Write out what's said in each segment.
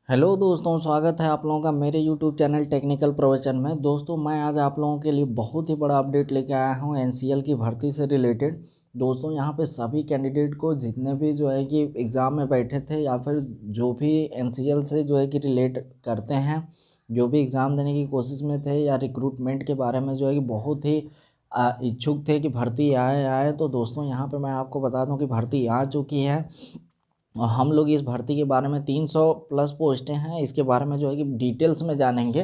Hello दोस्तों, स्वागत है आप लोगों का मेरे यूट्यूब चैनल टेक्निकल प्रवचन में। दोस्तों, मैं आज आप लोगों के लिए बहुत ही बड़ा अपडेट लेके आया हूं एनसीएल की भर्ती से रिलेटेड। दोस्तों, यहां पे सभी कैंडिडेट को जितने भी जो है कि एग्ज़ाम में बैठे थे या फिर जो भी एनसीएल से जो है कि रिलेट करते हैं, जो भी एग्ज़ाम देने की कोशिश में थे या रिक्रूटमेंट के बारे में जो है कि बहुत ही इच्छुक थे कि भर्ती आए आए। तो दोस्तों, यहाँ पर मैं आपको बता दूँ कि भर्ती आ चुकी है और हम लोग इस भर्ती के बारे में 300 प्लस पोस्टें हैं, इसके बारे में जो है कि डिटेल्स में जानेंगे।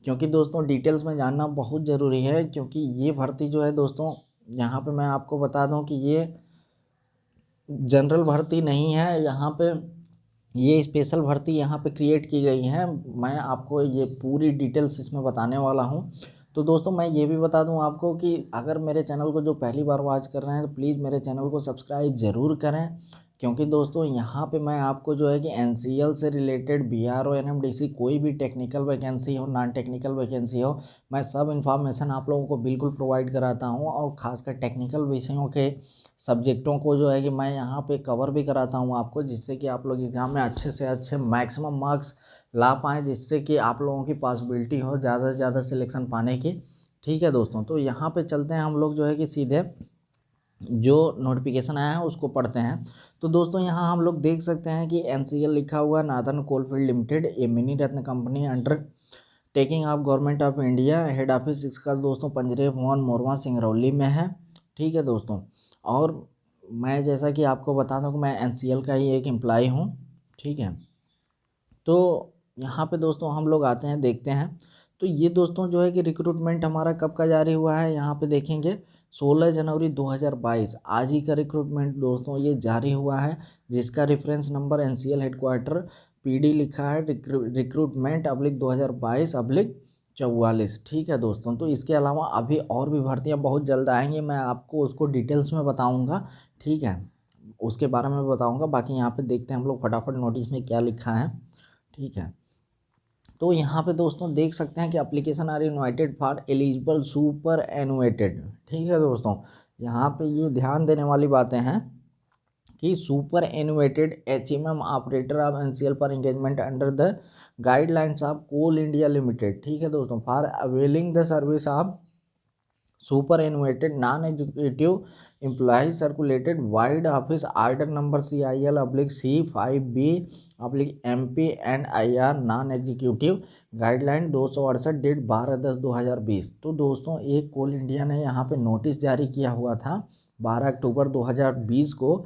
क्योंकि दोस्तों, डिटेल्स में जानना बहुत ज़रूरी है, क्योंकि ये भर्ती जो है दोस्तों, यहाँ पे मैं आपको बता दूं कि ये जनरल भर्ती नहीं है। यहाँ पे ये स्पेशल भर्ती यहाँ पे क्रिएट की गई है। मैं आपको ये पूरी डिटेल्स इसमें बताने वाला हूँ। तो दोस्तों, मैं ये भी बता दूं आपको कि अगर मेरे चैनल को जो पहली बार वॉच कर रहे हैं तो प्लीज़ मेरे चैनल को सब्सक्राइब ज़रूर करें। क्योंकि दोस्तों, यहाँ पे मैं आपको जो है कि एनसीएल से रिलेटेड बीआरओ एनएमडीसी कोई भी टेक्निकल वैकेंसी हो, नॉन टेक्निकल वैकेंसी हो, मैं सब इन्फॉर्मेशन आप लोगों को बिल्कुल प्रोवाइड कराता हूँ। और ख़ासकर टेक्निकल विषयों के सब्जेक्टों को जो है कि मैं यहाँ पे कवर भी कराता हूँ आपको, जिससे कि आप लोग एग्ज़ाम में अच्छे से अच्छे मैक्सिमम मार्क्स ला पाएँ, जिससे कि आप लोगों की पॉसिबिलिटी हो ज़्यादा से ज़्यादा सिलेक्शन पाने की। ठीक है दोस्तों, तो यहाँ पे चलते हैं हम लोग जो है कि सीधे जो नोटिफिकेशन आया है उसको पढ़ते हैं। तो दोस्तों, यहाँ हम लोग देख सकते हैं कि एनसीएल लिखा हुआ है, Northern Coalfield Limited, a mini ratna company undertaking of Government of India. Head office इसका दोस्तों पंजरे भवन मोरवा सिंगरौली में है। ठीक है दोस्तों, और मैं जैसा कि आपको बता दूं कि मैं एनसीएल का ही एक एम्प्लॉय हूं। ठीक है, तो यहाँ पे दोस्तों हम लोग आते हैं, देखते हैं। तो ये दोस्तों जो है कि रिक्रूटमेंट हमारा कब का जारी हुआ है, यहाँ पे देखेंगे 16 जनवरी 2022, आज ही का रिक्रूटमेंट दोस्तों ये जारी हुआ है, जिसका reference number NCL headquarter PD लिखा है रिक्रूटमेंट अब्लिक 2022 अब्लिक 44। ठीक है दोस्तों, तो इसके अलावा अभी और भी भर्तियाँ बहुत जल्द आएंगी, मैं आपको उसको डिटेल्स में बताऊँगा। ठीक है, उसके बारे में बताऊँगा। बाकी यहाँ पे देखते हैं हम लोग फटाफट नोटिस में क्या लिखा है। ठीक है, तो यहाँ पे दोस्तों देख सकते हैं कि application are invited for eligible superannuated. ठीक है दोस्तों, यहाँ पे ये ध्यान देने वाली बातें हैं कि superannuated HMM operator of NCL for engagement under the guidelines of Coal India Limited. ठीक है दोस्तों, for availing the service of superannuated non executive employees circulated vide office order number CIL/C5B/MP and IR non executive guideline 268 date 12/10/2020। तो दोस्तों, एक कोल India ने यहाँ पे notice जारी किया हुआ था 12 अक्टूबर 2020 को,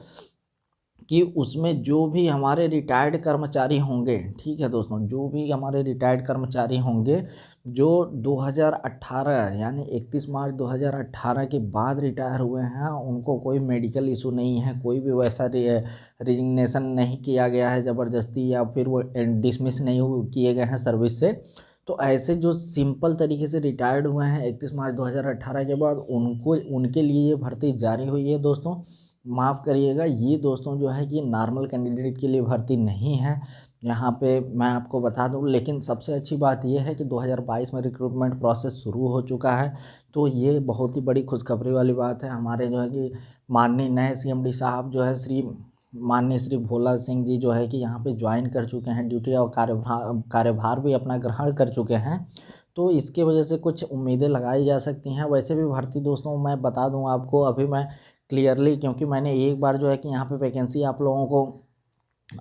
कि उसमें जो भी हमारे रिटायर्ड कर्मचारी होंगे, ठीक है दोस्तों, जो भी हमारे रिटायर्ड कर्मचारी होंगे जो 2018 यानी 31 मार्च 2018 के बाद रिटायर हुए हैं, उनको कोई मेडिकल इशू नहीं है, कोई भी वैसा रिजिग्नेशन नहीं किया गया है ज़बरदस्ती, या फिर वो डिसमिस नहीं किए गए हैं सर्विस से। तो ऐसे जो सिंपल तरीके से रिटायर्ड हुए हैं 31 मार्च 2018 के बाद, उनको उनके लिए ये भर्ती जारी हुई है दोस्तों। माफ़ करिएगा, ये दोस्तों जो है कि नॉर्मल कैंडिडेट के लिए भर्ती नहीं है, यहाँ पे मैं आपको बता दूँ। लेकिन सबसे अच्छी बात यह है कि 2022 में रिक्रूटमेंट प्रोसेस शुरू हो चुका है। तो ये बहुत ही बड़ी खुशखबरी वाली बात है। हमारे जो है कि माननीय नए CMD साहब जो है माननीय श्री भोला सिंह जी जो है कि यहाँ पे ज्वाइन कर चुके हैं ड्यूटी, और कार्यभार भी अपना ग्रहण कर चुके हैं। तो इसके वजह से कुछ उम्मीदें लगाई जा सकती हैं। वैसे भी भर्ती दोस्तों मैं बता दूं आपको, अभी मैं क्लियरली, क्योंकि मैंने एक बार जो है कि यहाँ पे वैकेंसी आप लोगों को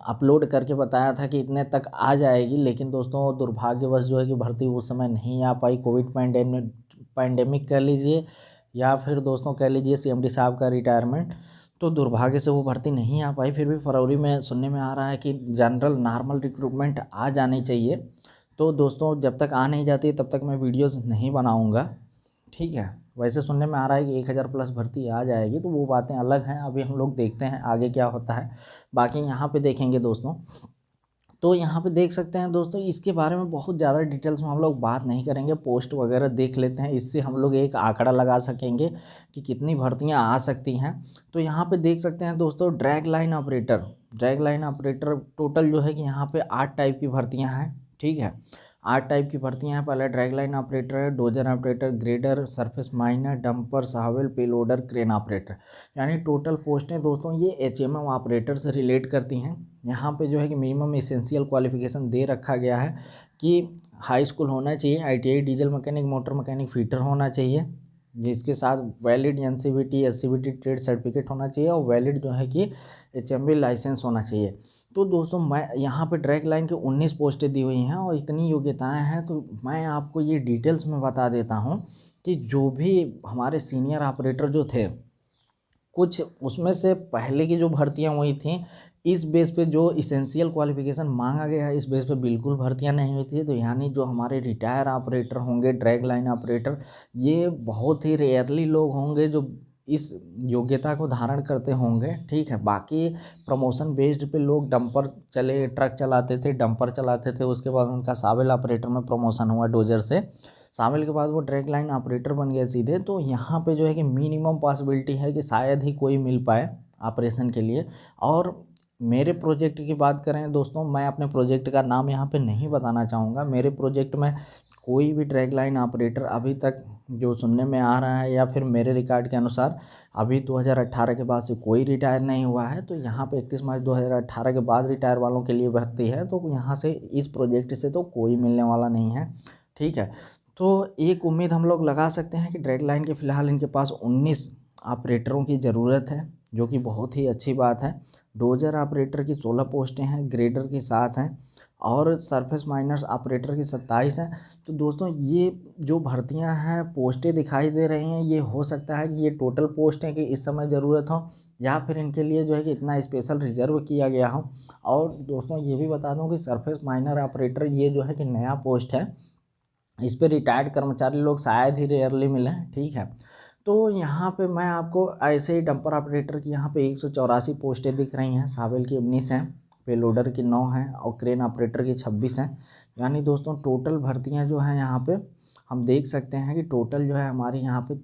अपलोड करके बताया था कि इतने तक आ जाएगी, लेकिन दोस्तों दुर्भाग्यवश जो है कि भर्ती उस समय नहीं आ पाई। कोविड पैंडेमिक कह लीजिए, या फिर दोस्तों कह लीजिए CMD साहब का रिटायरमेंट, तो दुर्भाग्य से वो भर्ती नहीं आ पाई। फिर भी फरवरी में सुनने में आ रहा है कि जनरल नॉर्मल रिक्रूटमेंट आ जानी चाहिए। तो दोस्तों, जब तक आ नहीं जाती तब तक मैं वीडियोस नहीं बनाऊंगा। ठीक है, वैसे सुनने में आ रहा है कि 1000 प्लस भर्ती आ जाएगी, तो वो बातें अलग हैं। अभी हम लोग देखते हैं आगे क्या होता है। बाकी यहाँ पे देखेंगे दोस्तों, तो यहाँ पे देख सकते हैं दोस्तों, इसके बारे में बहुत ज़्यादा डिटेल्स में हम लोग बात नहीं करेंगे, पोस्ट वगैरह देख लेते हैं, इससे हम लोग एक आंकड़ा लगा सकेंगे कि कितनी भर्तियाँ आ सकती हैं। तो यहाँ पे देख सकते हैं दोस्तों, ड्रैग लाइन ऑपरेटर टोटल जो है कि यहाँ पे 8 टाइप की भर्तियाँ हैं। ठीक है, 8 टाइप की भर्तियां हैं। पहला ड्रैग लाइन ऑपरेटर है, dozer operator, grader, surface miner, dumper, shovel, payloader, crane operator. यानी टोटल पोस्टें दोस्तों ये HMM ऑपरेटर से रिलेट करती हैं। यहाँ पे जो है कि मिनिमम एसेंशियल क्वालिफिकेशन दे रखा गया है कि हाई स्कूल होना चाहिए, ITI diesel mechanic, motor mechanic, fitter होना चाहिए, जिसके साथ valid NCVT SCVT trade certificate होना चाहिए और वैलिड जो है कि HMV लाइसेंस होना चाहिए। तो दोस्तों मैं यहाँ पे ड्रैग लाइन की 19 पोस्टें दी हुई हैं और इतनी योग्यताएं हैं, तो मैं आपको ये डिटेल्स में बता देता हूँ कि जो भी हमारे सीनियर ऑपरेटर जो थे, कुछ उसमें से पहले की जो भर्तियां हुई थी, इस बेस पे जो इसेंशियल क्वालिफिकेशन मांगा गया है, इस बेस पे बिल्कुल भर्तियां नहीं हुई थी। तो यानी जो हमारे रिटायर ऑपरेटर होंगे, ड्रैग लाइन ऑपरेटर, ये बहुत ही रेयरली लोग होंगे जो इस योग्यता को धारण करते होंगे, ठीक है। बाकी प्रमोशन बेस्ड पे लोग डंपर चले, ट्रक चलाते थे, डंपर चलाते थे, उसके बाद उनका सावेल ऑपरेटर में प्रमोशन हुआ डोजर से, शामिल के बाद वो ड्रैग लाइन ऑपरेटर बन गए सीधे। तो यहाँ पे जो है कि मिनिमम पॉसिबिलिटी है कि शायद ही कोई मिल पाए ऑपरेशन के लिए। और मेरे प्रोजेक्ट की बात करें दोस्तों, मैं अपने प्रोजेक्ट का नाम यहाँ पे नहीं बताना चाहूँगा। मेरे प्रोजेक्ट में कोई भी ड्रैग लाइन ऑपरेटर अभी तक जो सुनने में आ रहा है या फिर मेरे रिकॉर्ड के अनुसार अभी 2018 के बाद से कोई रिटायर नहीं हुआ है। तो यहाँ पे 31 मार्च 2018 के बाद रिटायर वालों के लिए भर्ती है। तो यहाँ से इस प्रोजेक्ट से तो कोई मिलने वाला नहीं है, ठीक है। तो एक उम्मीद हम लोग लगा सकते हैं कि ड्रैग लाइन के फ़िलहाल इनके पास 19 ऑपरेटरों की ज़रूरत है, जो कि बहुत ही अच्छी बात है। डोजर ऑपरेटर की 16 पोस्टें हैं, ग्रेडर की 7 हैं और सरफेस माइनर्स ऑपरेटर की 27 हैं। तो दोस्तों ये जो भर्तियां हैं, पोस्टें दिखाई दे रही हैं, ये हो सकता है कि ये टोटल पोस्ट हैं कि इस समय ज़रूरत हो, या फिर इनके लिए जो है कि इतना स्पेशल रिजर्व किया गया हो। और दोस्तों ये भी बता दूं कि सरफेस माइनर ऑपरेटर ये जो है कि नया पोस्ट है, इस पे रिटायर्ड कर्मचारी लोग शायद ही रेयरली मिलें, ठीक है। तो यहाँ पे मैं आपको ऐसे ही डंपर ऑपरेटर की यहाँ पे 184 पोस्टें दिख रही हैं, शामिल की 19 हैं, पेलोडर की 9 हैं और क्रेन ऑपरेटर की 26 हैं। यानी दोस्तों टोटल भर्तियाँ जो हैं यहाँ पे हम देख सकते हैं कि टोटल जो है हमारे यहाँ पे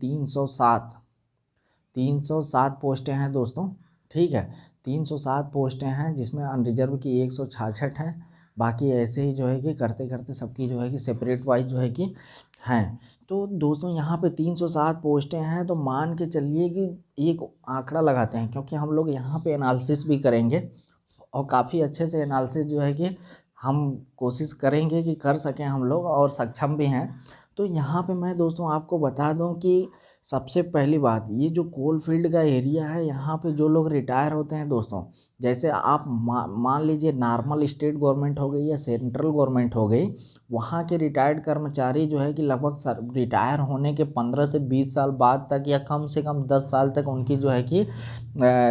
307 पोस्टें हैं दोस्तों, ठीक है। 307 पोस्टें हैं, जिसमें अनरिजर्व की 166 हैं। बाकी ऐसे ही जो है कि करते करते सबकी जो है कि सेपरेट वाइज जो है कि हैं। तो दोस्तों यहाँ पे 307 पोस्टें हैं, तो मान के चलिए कि एक आंकड़ा लगाते हैं, क्योंकि हम लोग यहाँ पे एनालिसिस भी करेंगे और काफ़ी अच्छे से एनालिसिस जो है कि हम कोशिश करेंगे कि कर सकें हम लोग, और सक्षम भी हैं। तो यहाँ पे मैं दोस्तों आपको बता दूं कि सबसे पहली बात, ये जो कोल फील्ड का एरिया है, यहाँ पे जो लोग रिटायर होते हैं दोस्तों, जैसे आप मान लीजिए नॉर्मल स्टेट गवर्नमेंट हो गई या सेंट्रल गवर्नमेंट हो गई, वहाँ के रिटायर्ड कर्मचारी जो है कि लगभग रिटायर होने के 15 से 20 साल बाद तक या कम से कम 10 साल तक उनकी जो है कि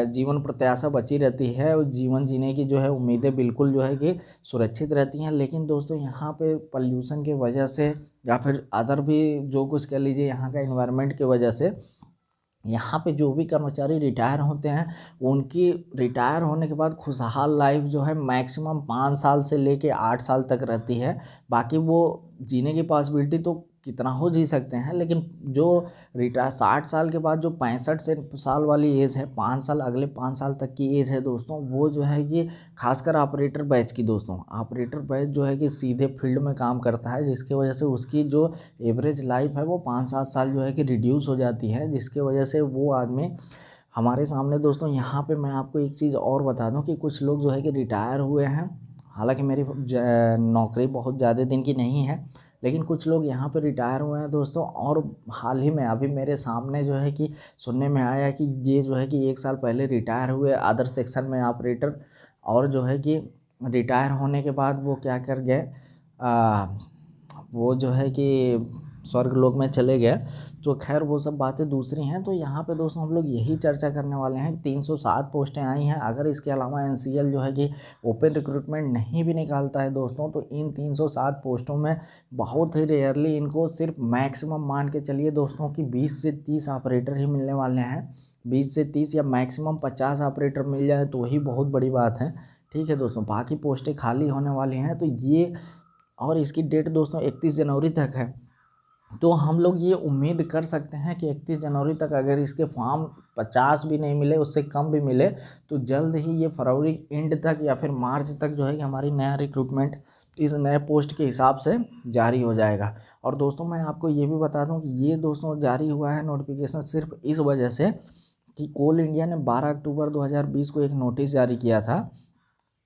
जीवन प्रत्याशा बची रहती है और जीवन जीने की जो है उम्मीदें बिल्कुल जो है कि सुरक्षित रहती हैं। लेकिन दोस्तों यहाँ पे पॉल्यूशन की वजह से या फिर अदर भी जो कुछ कह लीजिए यहाँ का इन्वायरमेंट की वजह से, यहाँ पे जो भी कर्मचारी रिटायर होते हैं, उनकी रिटायर होने के बाद खुशहाल लाइफ जो है मैक्सिमम 5 साल से लेके 8 साल तक रहती है। बाकी वो जीने की पॉसिबिलिटी तो कितना हो जी सकते हैं, लेकिन जो रिटायर 60 साल के बाद जो 65 से साल वाली एज है, 5 साल अगले 5 साल तक की एज है दोस्तों, वो जो है कि खासकर ऑपरेटर बैच की, दोस्तों ऑपरेटर बैच जो है कि सीधे फील्ड में काम करता है, जिसकी वजह से उसकी जो एवरेज लाइफ है वो 5-7 साल जो है कि रिड्यूस हो जाती है, जिसके वजह से वो आदमी हमारे सामने दोस्तों। यहाँ पे मैं आपको एक चीज़ और बता दूँ कि कुछ लोग जो है कि रिटायर हुए हैं, हालांकि मेरी नौकरी बहुत ज़्यादा दिन की नहीं है, लेकिन कुछ लोग यहाँ पे रिटायर हुए हैं दोस्तों। और हाल ही में अभी मेरे सामने जो है कि सुनने में आया कि ये जो है कि 1 साल पहले रिटायर हुए अदर सेक्शन में ऑपरेटर, और जो है कि रिटायर होने के बाद वो क्या कर गए, वो जो है कि स्वर्ग लोक में चले गए। तो खैर वो सब बातें दूसरी हैं। तो यहाँ पे दोस्तों हम लोग यही चर्चा करने वाले हैं। 307 पोस्टें आई हैं। अगर इसके अलावा NCL जो है कि ओपन रिक्रूटमेंट नहीं भी निकालता है दोस्तों, तो इन 307 पोस्टों में बहुत ही रेयरली इनको सिर्फ मैक्सिमम मान के चलिए दोस्तों कि 20 से 30 ऑपरेटर ही मिलने वाले हैं। 20 से 30 या मैक्सिमम 50 ऑपरेटर मिल जाए तो ही बहुत बड़ी बात है, ठीक है दोस्तों। बाकी पोस्टें खाली होने वाली हैं। तो ये, और इसकी डेट दोस्तों 31 जनवरी तक है। तो हम लोग ये उम्मीद कर सकते हैं कि 31 जनवरी तक अगर इसके फॉर्म 50 भी नहीं मिले, उससे कम भी मिले, तो जल्द ही ये फरवरी एंड तक या फिर मार्च तक जो है कि हमारी नया रिक्रूटमेंट इस नए पोस्ट के हिसाब से जारी हो जाएगा। और दोस्तों मैं आपको ये भी बता दूं कि ये दोस्तों जारी हुआ है नोटिफिकेशन सिर्फ इस वजह से कि कोल इंडिया ने 12 अक्टूबर 2020 को एक नोटिस जारी किया था,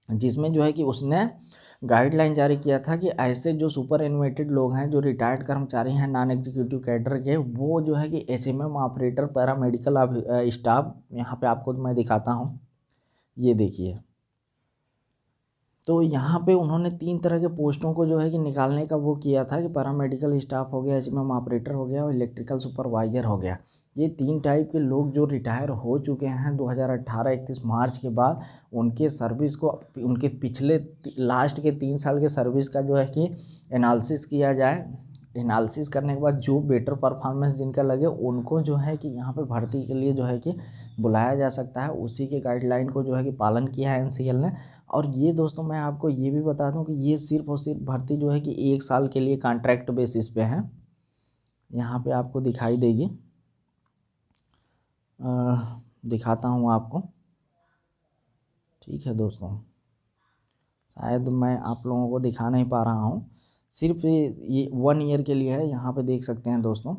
जिसमें जो है कि उसने गाइडलाइन जारी किया था कि ऐसे जो सुपर एनुमेटेड लोग हैं, जो रिटायर्ड कर्मचारी हैं नॉन एग्जीक्यूटिव कैडर के, वो जो है कि एचएमएम ऑपरेटर पैरामेडिकल स्टाफ, यहाँ पे आपको मैं दिखाता हूँ, ये देखिए। तो यहाँ पे उन्होंने 3 तरह के पोस्टों को जो है कि निकालने का वो किया था कि पैरामेडिकल स्टाफ हो गया, एचएमएम ऑपरेटर हो गया और इलेक्ट्रिकल सुपरवाइज़र हो गया। ये 3 टाइप के लोग जो रिटायर हो चुके हैं 2018 31 मार्च के बाद, उनके सर्विस को, उनके पिछले लास्ट के 3 साल के सर्विस का जो है कि एनालिसिस किया जाए। एनालिसिस करने के बाद जो बेटर परफॉर्मेंस जिनका लगे, उनको जो है कि यहाँ पे भर्ती के लिए जो है कि बुलाया जा सकता है। उसी के गाइडलाइन को जो है कि पालन किया है एनसीएल ने। और ये दोस्तों मैं आपको ये भी बता दूं कि ये सिर्फ और सिर्फ भर्ती जो है कि 1 साल के लिए कॉन्ट्रैक्ट बेसिस पे है। यहाँ पे आपको दिखाई देगी, दिखाता हूँ आपको। ठीक है दोस्तों, शायद मैं आप लोगों को दिखा नहीं पा रहा हूँ, सिर्फ ये 1 ईयर के लिए है। यहाँ पे देख सकते हैं दोस्तों,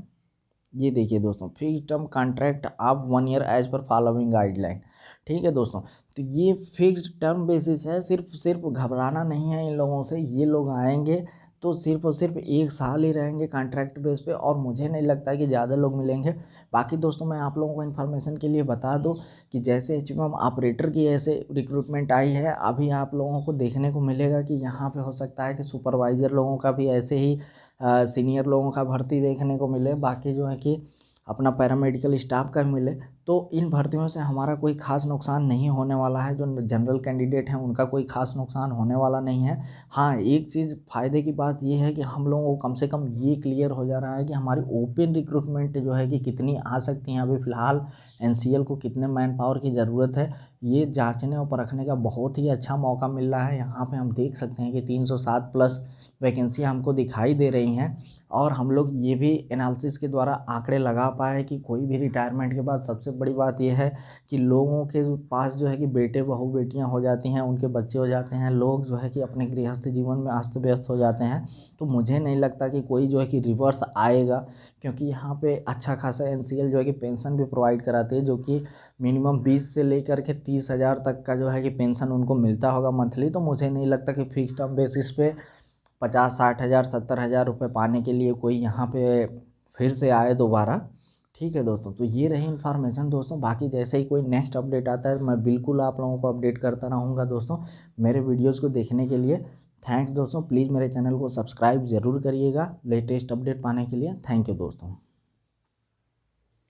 ये देखिए दोस्तों, फिक्स टर्म कॉन्ट्रैक्ट आप 1 year as per following guideline. ठीक है दोस्तों, तो ये फिक्स्ड टर्म बेसिस है, सिर्फ घबराना नहीं है इन लोगों से। ये लोग आएंगे तो सिर्फ और सिर्फ 1 साल ही रहेंगे कॉन्ट्रैक्ट बेस पे, और मुझे नहीं लगता कि ज़्यादा लोग मिलेंगे। बाकी दोस्तों मैं आप लोगों को इन्फॉर्मेशन के लिए बता दूं कि जैसे एचएमएम ऑपरेटर की ऐसे रिक्रूटमेंट आई है, अभी आप लोगों को देखने को मिलेगा कि यहाँ पे हो सकता है कि सुपरवाइज़र लोगों का भी ऐसे ही सीनियर लोगों का भर्ती देखने को मिले, बाकी जो है कि अपना पैरामेडिकल स्टाफ का मिले। तो इन भर्तियों से हमारा कोई खास नुकसान नहीं होने वाला है। जो जनरल कैंडिडेट हैं उनका कोई खास नुकसान होने वाला नहीं है। हाँ, एक चीज़ फ़ायदे की बात ये है कि हम लोगों को कम से कम ये क्लियर हो जा रहा है कि हमारी ओपन रिक्रूटमेंट जो है कि कितनी आ सकती हैं। अभी फ़िलहाल एनसीएल को कितने मैन पावर की ज़रूरत है, ये जांचने और परखने का बहुत ही अच्छा मौका मिल रहा है। यहाँ पे हम देख सकते हैं कि 307 प्लस वैकेंसी हमको दिखाई दे रही हैं। और हम लोग ये भी एनालिसिस के द्वारा आंकड़े लगा पाए कि कोई भी रिटायरमेंट के बाद सबसे बड़ी बात यह है कि लोगों के पास जो है कि बेटे बहू बेटियां हो जाती हैं, उनके बच्चे हो जाते हैं, लोग जो है कि अपने गृहस्थ जीवन में अस्त व्यस्त हो जाते हैं। तो मुझे नहीं लगता कि कोई जो है कि रिवर्स आएगा, क्योंकि यहाँ पे अच्छा खासा एनसीएल जो है कि पेंशन भी प्रोवाइड कराती है, जो कि मिनिमम 20 से लेकर के 30,000 तक का जो है कि पेंशन उनको मिलता होगा मंथली। तो मुझे नहीं लगता कि फिक्स टर्म बेसिस पे 50-60 हज़ार 70,000 रुपये पाने के लिए कोई यहाँ पे फिर से आए दोबारा। ठीक है दोस्तों, तो ये रही इन्फॉर्मेशन दोस्तों। बाकी जैसे ही कोई नेक्स्ट अपडेट आता है मैं बिल्कुल आप लोगों को अपडेट करता रहूँगा दोस्तों। मेरे वीडियोज़ को देखने के लिए थैंक्स दोस्तों। प्लीज़ मेरे चैनल को सब्सक्राइब ज़रूर करिएगा लेटेस्ट अपडेट पाने के लिए। थैंक यू दोस्तों।